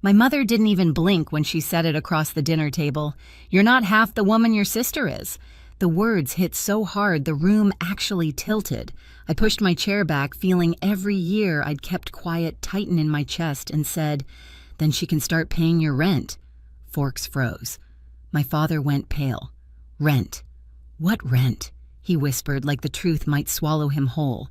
My mother didn't even blink when she said it across the dinner table. "You're not half the woman your sister is." The words hit so hard the room actually tilted. I pushed my chair back, feeling every year I'd kept quiet tighten in my chest, and said, "Then she can start paying your rent." Forks froze. My father went pale. "Rent? What rent?" he whispered, like the truth might swallow him whole.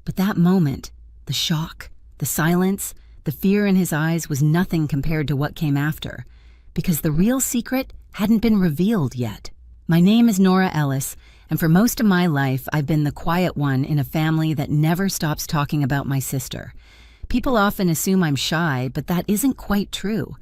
But that moment, the shock, the silence, the fear in his eyes was nothing compared to what came after, because the real secret hadn't been revealed yet. My name is Nora Ellis, and for most of my life I've been the quiet one in a family that never stops talking about my sister. People often assume I'm shy, but that isn't quite true.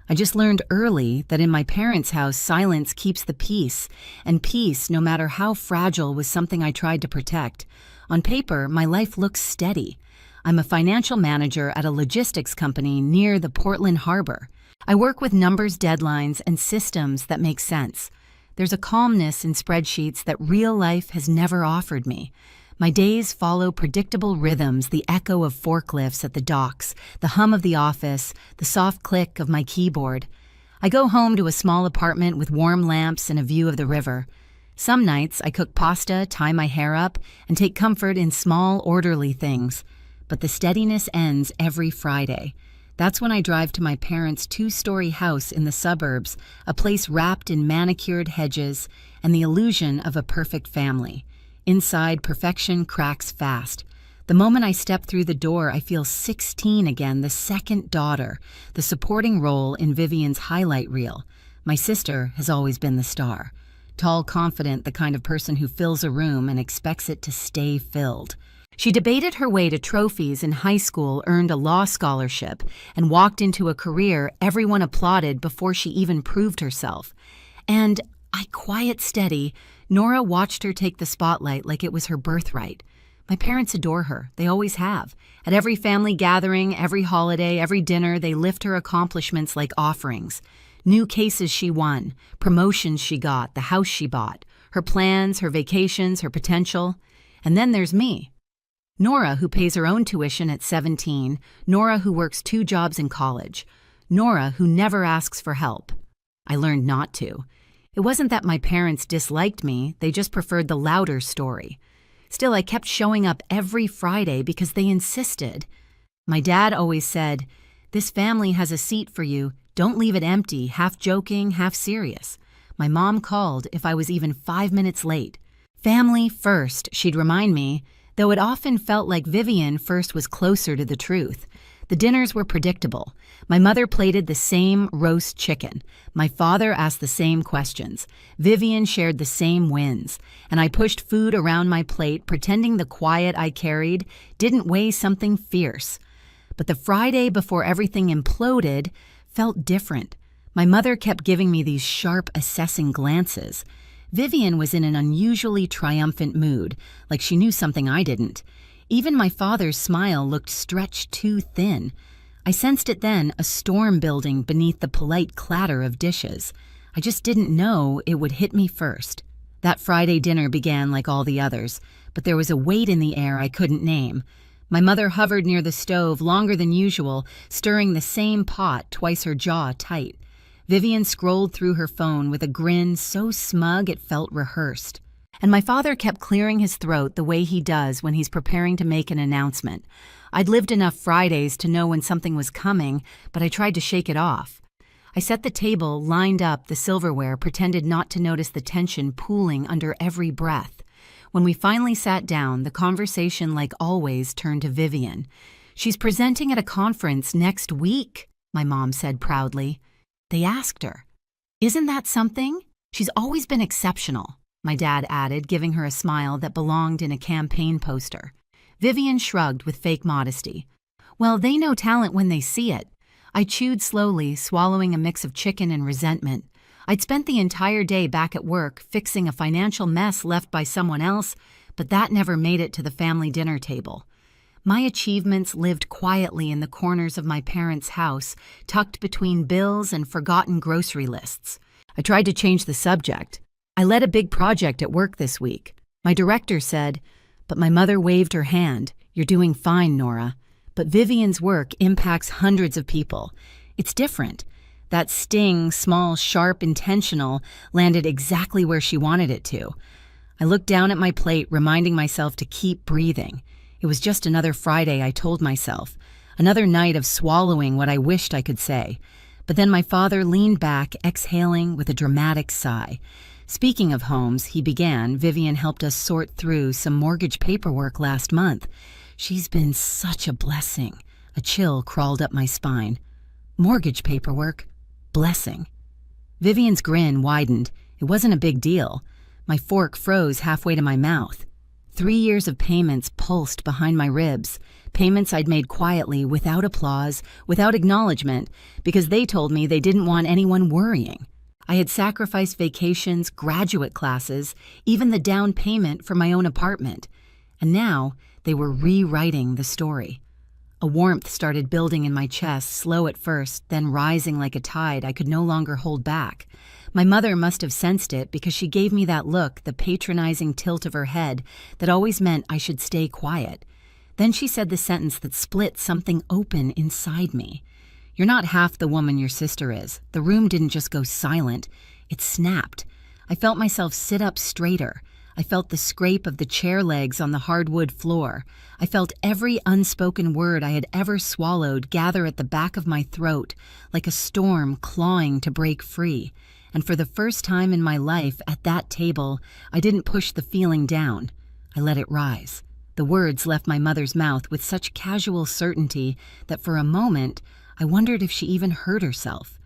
I just learned early that in my parents' house, silence keeps the peace, and peace, no matter how fragile, was something I tried to protect. On paper, my life looks steady. I'm a financial manager at a logistics company near the Portland Harbor. I work with numbers, deadlines, and systems that make sense. There's a calmness in spreadsheets that real life has never offered me. My days follow predictable rhythms, the echo of forklifts at the docks, the hum of the office, the soft click of my keyboard. I go home to a small apartment with warm lamps and a view of the river. Some nights I cook pasta, tie my hair up, and take comfort in small, orderly things. But the steadiness ends every Friday. That's when I drive to my parents' two-story house in the suburbs, a place wrapped in manicured hedges and the illusion of a perfect family. Inside, perfection cracks fast. The moment I step through the door, I feel 16 again, the second daughter, the supporting role in Vivian's highlight reel. My sister has always been the star. Tall, confident, the kind of person who fills a room and expects it to stay filled. She debated her way to trophies in high school, earned a law scholarship, and walked into a career everyone applauded before she even proved herself. And quiet steady, Nora watched her take the spotlight like it was her birthright. My parents adore her. They always have. At every family gathering, every holiday, every dinner, they lift her accomplishments like offerings. New cases she won, promotions she got, the house she bought, her plans, her vacations, her potential. And then there's me. Nora, who pays her own tuition at 17, Nora, who works 2 jobs in college, Nora, who never asks for help. I learned not to. It wasn't that my parents disliked me, they just preferred the louder story. Still, I kept showing up every Friday because they insisted. My dad always said, "This family has a seat for you, don't leave it empty," half joking, half serious. My mom called if I was even 5 minutes late. Family first, she'd remind me, though it often felt like Vivian first was closer to the truth. The dinners were predictable. My mother plated the same roast chicken. My father asked the same questions. Vivian shared the same wins. And I pushed food around my plate, pretending the quiet I carried didn't weigh something fierce. But the Friday before everything imploded felt different. My mother kept giving me these sharp, assessing glances. Vivian was in an unusually triumphant mood, like she knew something I didn't. Even my father's smile looked stretched too thin. I sensed it then, a storm building beneath the polite clatter of dishes. I just didn't know it would hit me first. That Friday dinner began like all the others, but there was a weight in the air I couldn't name. My mother hovered near the stove longer than usual, stirring the same pot, twice her jaw tight. Vivian scrolled through her phone with a grin so smug it felt rehearsed. And my father kept clearing his throat the way he does when he's preparing to make an announcement. I'd lived enough Fridays to know when something was coming, but I tried to shake it off. I set the table, lined up the silverware, pretended not to notice the tension pooling under every breath. When we finally sat down, the conversation, like always, turned to Vivian. "She's presenting at a conference next week," my mom said proudly. They asked her. "Isn't that something? She's always been exceptional," my dad added, giving her a smile that belonged in a campaign poster. Vivian shrugged with fake modesty. "Well, they know talent when they see it." I chewed slowly, swallowing a mix of chicken and resentment. I'd spent the entire day back at work, fixing a financial mess left by someone else, but that never made it to the family dinner table. My achievements lived quietly in the corners of my parents' house, tucked between bills and forgotten grocery lists. I tried to change the subject. "I led a big project at work this week." My director said, but my mother waved her hand. "You're doing fine, Nora. But Vivian's work impacts hundreds of people. It's different. That sting, small, sharp, intentional, landed exactly where she wanted it to. I looked down at my plate, reminding myself to keep breathing. It was just another Friday, I told myself. Another night of swallowing what I wished I could say. But then my father leaned back, exhaling with a dramatic sigh. Speaking of homes, he began, Vivian helped us sort through some mortgage paperwork last month. She's been such a blessing. A chill crawled up my spine. Mortgage paperwork? Blessing. Vivian's grin widened. It wasn't a big deal. My fork froze halfway to my mouth. 3 years of payments pulsed behind my ribs. Payments I'd made quietly, without applause, without acknowledgement, because they told me they didn't want anyone worrying. I had sacrificed vacations, graduate classes, even the down payment for my own apartment. And now they were rewriting the story. A warmth started building in my chest, slow at first, then rising like a tide I could no longer hold back. My mother must have sensed it because she gave me that look, the patronizing tilt of her head that always meant I should stay quiet. Then she said the sentence that split something open inside me. "You're not half the woman your sister is." The room didn't just go silent, it snapped. I felt myself sit up straighter. I felt the scrape of the chair legs on the hardwood floor. I felt every unspoken word I had ever swallowed gather at the back of my throat, like a storm clawing to break free. And for the first time in my life, at that table, I didn't push the feeling down. I let it rise. The words left my mother's mouth with such casual certainty that for a moment, I wondered if she even heard herself.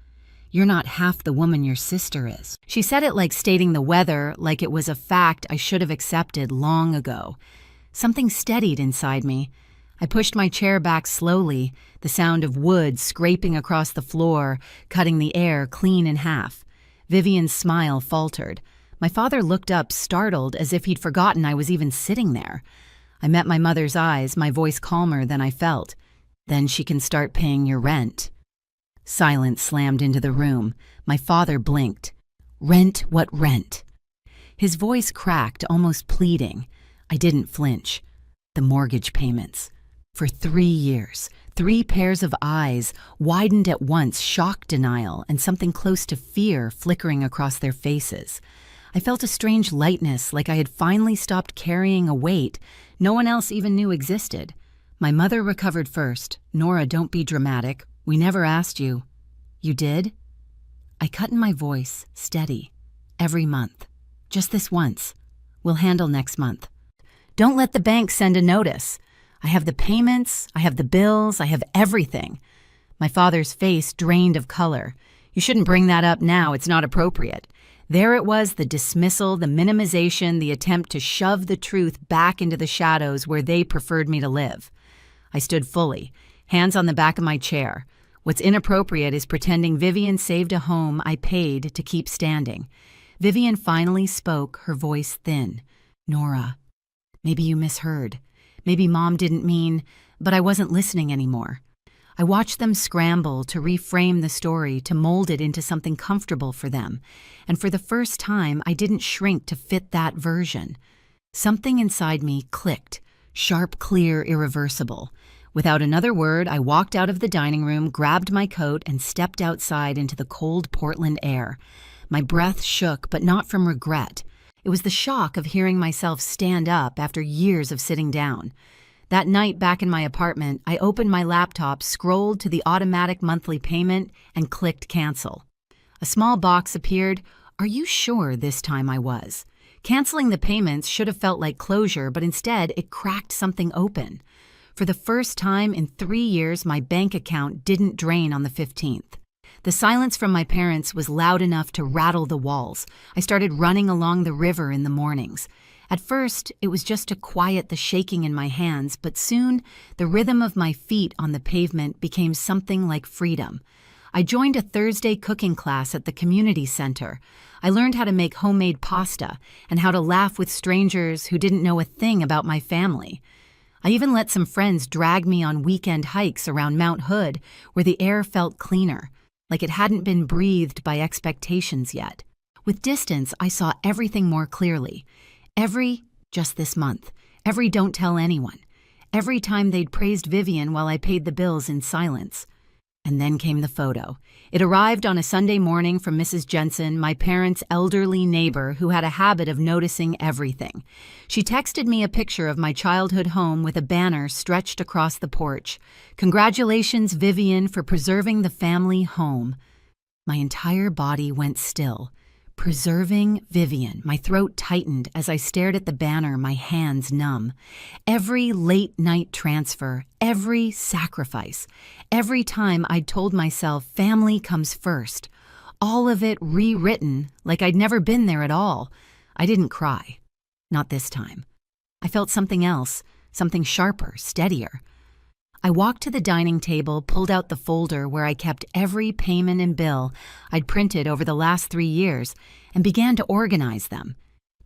"You're not half the woman your sister is." She said it like stating the weather, like it was a fact I should have accepted long ago. Something steadied inside me. I pushed my chair back slowly, the sound of wood scraping across the floor, cutting the air clean in half. Vivian's smile faltered. My father looked up, startled, as if he'd forgotten I was even sitting there. I met my mother's eyes, my voice calmer than I felt. "Then she can start paying your rent." Silence slammed into the room. My father blinked. "Rent what rent?" His voice cracked, almost pleading. I didn't flinch. "The mortgage payments." For 3 years, 3 pairs of eyes widened at once, shock, denial, and something close to fear flickering across their faces. I felt a strange lightness, like I had finally stopped carrying a weight no one else even knew existed. My mother recovered first. "Nora, don't be dramatic. We never asked you." "You did?" I cut in my voice, steady. "Every month. Just this once. We'll handle next month. Don't let the bank send a notice. I have the payments, I have the bills, I have everything." My father's face drained of color. "You shouldn't bring that up now, it's not appropriate." There it was, the dismissal, the minimization, the attempt to shove the truth back into the shadows where they preferred me to live. I stood fully, hands on the back of my chair. What's inappropriate is pretending Vivian saved a home I paid to keep standing. Vivian finally spoke, her voice thin. "Nora, maybe you misheard. Maybe Mom didn't mean, but I wasn't listening anymore." I watched them scramble to reframe the story, to mold it into something comfortable for them. And for the first time, I didn't shrink to fit that version. Something inside me clicked, sharp, clear, irreversible. Without another word, I walked out of the dining room, grabbed my coat, and stepped outside into the cold Portland air. My breath shook, but not from regret. It was the shock of hearing myself stand up after years of sitting down. That night back in my apartment, I opened my laptop, scrolled to the automatic monthly payment, and clicked cancel. A small box appeared. Are you sure this time I was? Canceling the payments should have felt like closure, but instead it cracked something open. For the first time in 3 years, my bank account didn't drain on the 15th. The silence from my parents was loud enough to rattle the walls. I started running along the river in the mornings. At first, it was just to quiet the shaking in my hands, but soon the rhythm of my feet on the pavement became something like freedom. I joined a Thursday cooking class at the community center. I learned how to make homemade pasta and how to laugh with strangers who didn't know a thing about my family. I even let some friends drag me on weekend hikes around Mount Hood, where the air felt cleaner, like it hadn't been breathed by expectations yet. With distance, I saw everything more clearly. Just this month, every don't tell anyone, every time they'd praised Vivian while I paid the bills in silence. And then came the photo. It arrived on a Sunday morning from Mrs. Jensen, my parents' elderly neighbor who had a habit of noticing everything. She texted me a picture of my childhood home with a banner stretched across the porch. "Congratulations, Vivian, for preserving the family home." My entire body went still. Preserving Vivian. My throat tightened as I stared at the banner, my hands numb. Every late-night transfer, every sacrifice, every time I'd told myself family comes first, all of it rewritten like I'd never been there at all. I didn't cry. Not this time. I felt something else, something sharper, steadier. I walked to the dining table, pulled out the folder where I kept every payment and bill I'd printed over the last 3 years, and began to organize them,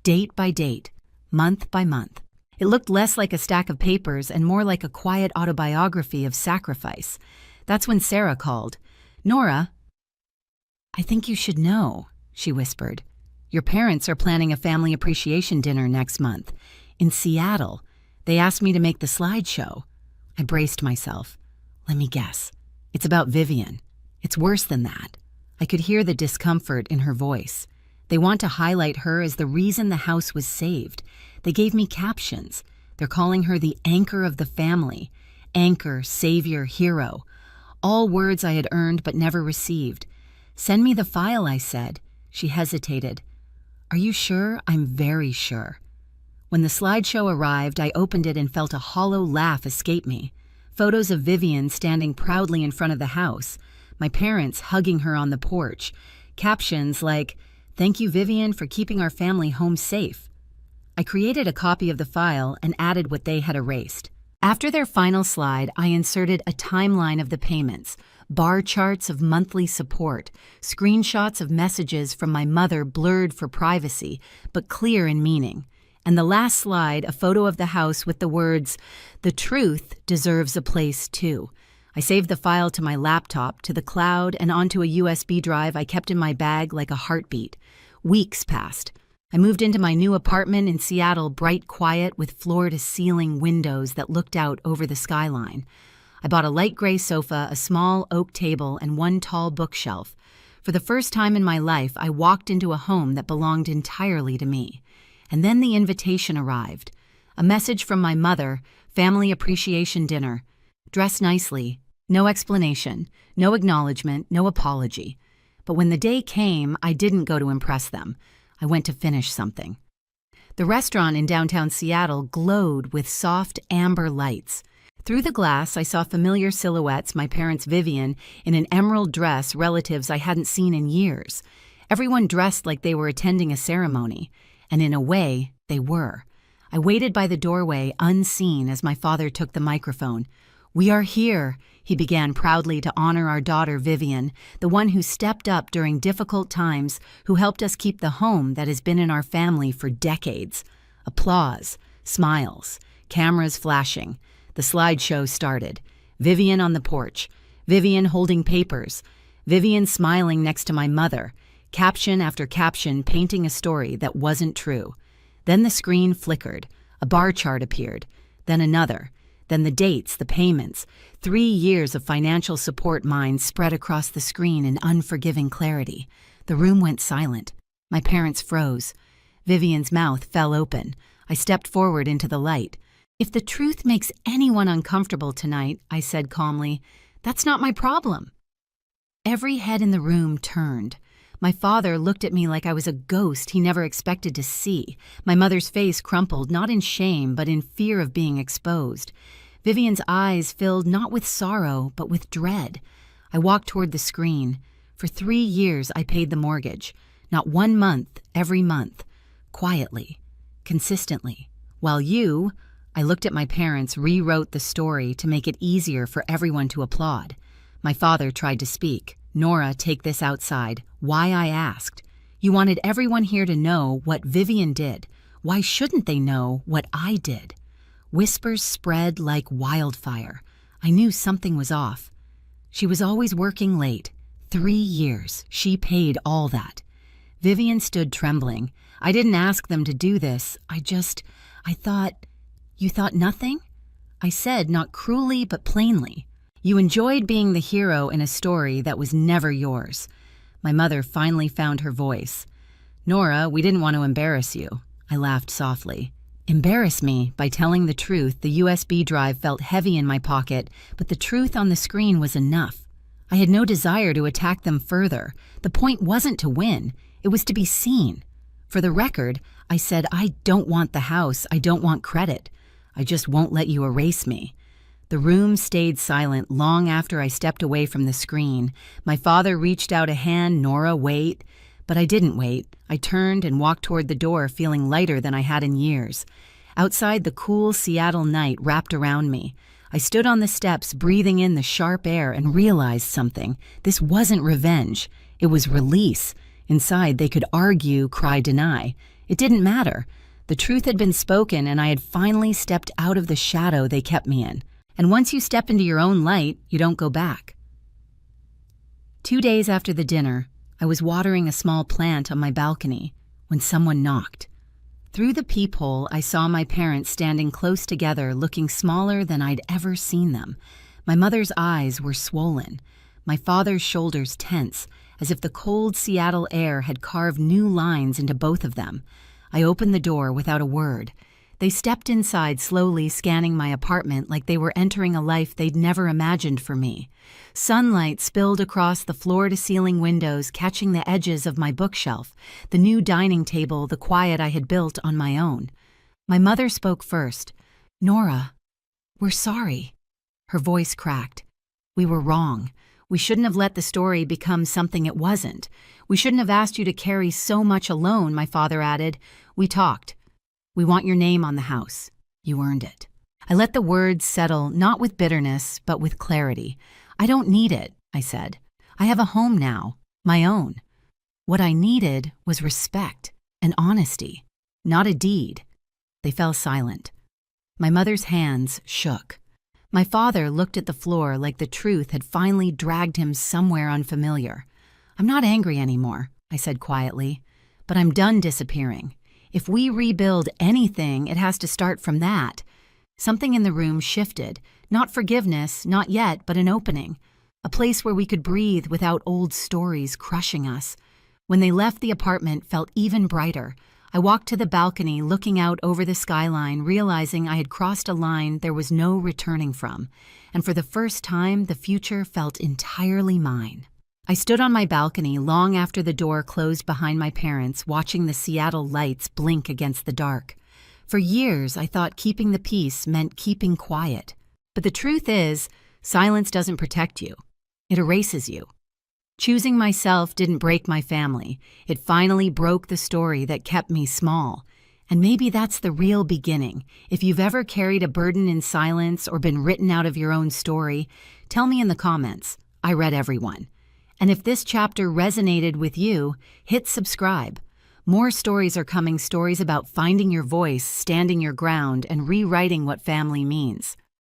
date by date, month by month. It looked less like a stack of papers and more like a quiet autobiography of sacrifice. That's when Sarah called. "Nora, I think you should know," she whispered. "Your parents are planning a family appreciation dinner next month. In Seattle. They asked me to make the slideshow." I braced myself. Let me guess. It's about Vivian. It's worse than that. I could hear the discomfort in her voice. They want to highlight her as the reason the house was saved. They gave me captions. They're calling her the anchor of the family. Anchor, savior, hero. All words I had earned but never received. "Send me the file," I said. She hesitated. "Are you sure?" "I'm very sure." When the slideshow arrived, I opened it and felt a hollow laugh escape me. Photos of Vivian standing proudly in front of the house, my parents hugging her on the porch, captions like, "Thank you, Vivian, for keeping our family home safe." I created a copy of the file and added what they had erased. After their final slide, I inserted a timeline of the payments, bar charts of monthly support, screenshots of messages from my mother blurred for privacy, but clear in meaning. And the last slide, a photo of the house with the words, "The truth deserves a place too." I saved the file to my laptop, to the cloud, and onto a USB drive I kept in my bag like a heartbeat. Weeks passed. I moved into my new apartment in Seattle, bright quiet with floor-to-ceiling windows that looked out over the skyline. I bought a light gray sofa, a small oak table, and one tall bookshelf. For the first time in my life, I walked into a home that belonged entirely to me. And then the invitation arrived. A message from my mother, family appreciation dinner. Dress nicely. No explanation, no acknowledgement, no apology. But when the day came, I didn't go to impress them. I went to finish something. The restaurant in downtown Seattle glowed with soft amber lights. Through the glass, I saw familiar silhouettes, my parents' Vivian, in an emerald dress, relatives I hadn't seen in years. Everyone dressed like they were attending a ceremony. And in a way, they were. I waited by the doorway, unseen, as my father took the microphone. "We are here," he began proudly, to honor our daughter Vivian, the one who stepped up during difficult times, who helped us keep the home that has been in our family for decades. Applause, smiles, cameras flashing. The slideshow started. Vivian on the porch, Vivian holding papers, Vivian smiling next to my mother, caption after caption painting a story that wasn't true. Then the screen flickered. A bar chart appeared. Then another. Then the dates, the payments. 3 years of financial support mine spread across the screen in unforgiving clarity. The room went silent. My parents froze. Vivian's mouth fell open. I stepped forward into the light. "If the truth makes anyone uncomfortable tonight," I said calmly, "that's not my problem." Every head in the room turned. My father looked at me like I was a ghost he never expected to see. My mother's face crumpled, not in shame, but in fear of being exposed. Vivian's eyes filled not with sorrow, but with dread. I walked toward the screen. For 3 years, I paid the mortgage. Not 1 month, every month. Quietly. Consistently. While you, I looked at my parents, rewrote the story to make it easier for everyone to applaud. My father tried to speak. "Nora, take this outside. Why I asked. You wanted everyone here to know what Vivian did. Why shouldn't they know what I did?" Whispers spread like wildfire. I knew something was off. She was always working late. 3 years. She paid all that. Vivian stood trembling. "I didn't ask them to do this. I thought..." "You thought nothing?" I said, not cruelly but plainly. You enjoyed being the hero in a story that was never yours. My mother finally found her voice. Nora, we didn't want to embarrass you. I laughed softly. Embarrass me by telling the truth. The USB drive felt heavy in my pocket, but the truth on the screen was enough. I had no desire to attack them further. The point wasn't to win. It was to be seen. For the record, I said, I don't want the house. I don't want credit. I just won't let you erase me. The room stayed silent long after I stepped away from the screen. My father reached out a hand. Nora, wait. But I didn't wait. I turned and walked toward the door, feeling lighter than I had in years. Outside, the cool Seattle night wrapped around me. I stood on the steps, breathing in the sharp air, and realized something. This wasn't revenge. It was release. Inside, they could argue, cry, deny. It didn't matter. The truth had been spoken, and I had finally stepped out of the shadow they kept me in. And once you step into your own light, you don't go back. 2 days after the dinner, I was watering a small plant on my balcony when someone knocked. Through the peephole, I saw my parents standing close together, looking smaller than I'd ever seen them. My mother's eyes were swollen, my father's shoulders tense, as if the cold Seattle air had carved new lines into both of them. I opened the door without a word. They stepped inside, slowly scanning my apartment like they were entering a life they'd never imagined for me. Sunlight spilled across the floor-to-ceiling windows, catching the edges of my bookshelf, the new dining table, the quiet I had built on my own. My mother spoke first. Nora, we're sorry. Her voice cracked. We were wrong. We shouldn't have let the story become something it wasn't. We shouldn't have asked you to carry so much alone, my father added. We talked. We want your name on the house. You earned it. I let the words settle, not with bitterness, but with clarity. I don't need it, I said. I have a home now, my own. What I needed was respect and honesty, not a deed. They fell silent. My mother's hands shook. My father looked at the floor like the truth had finally dragged him somewhere unfamiliar. I'm not angry anymore, I said quietly, but I'm done disappearing. If we rebuild anything, it has to start from that. Something in the room shifted. Not forgiveness, not yet, but an opening. A place where we could breathe without old stories crushing us. When they left, the apartment felt even brighter. I walked to the balcony, looking out over the skyline, realizing I had crossed a line there was no returning from. And for the first time, the future felt entirely mine. I stood on my balcony long after the door closed behind my parents, watching the Seattle lights blink against the dark. For years, I thought keeping the peace meant keeping quiet. But the truth is, silence doesn't protect you. It erases you. Choosing myself didn't break my family. It finally broke the story that kept me small. And maybe that's the real beginning. If you've ever carried a burden in silence or been written out of your own story, tell me in the comments. I read every one. And if this chapter resonated with you, hit subscribe. More stories are coming, stories about finding your voice, standing your ground, and rewriting what family means.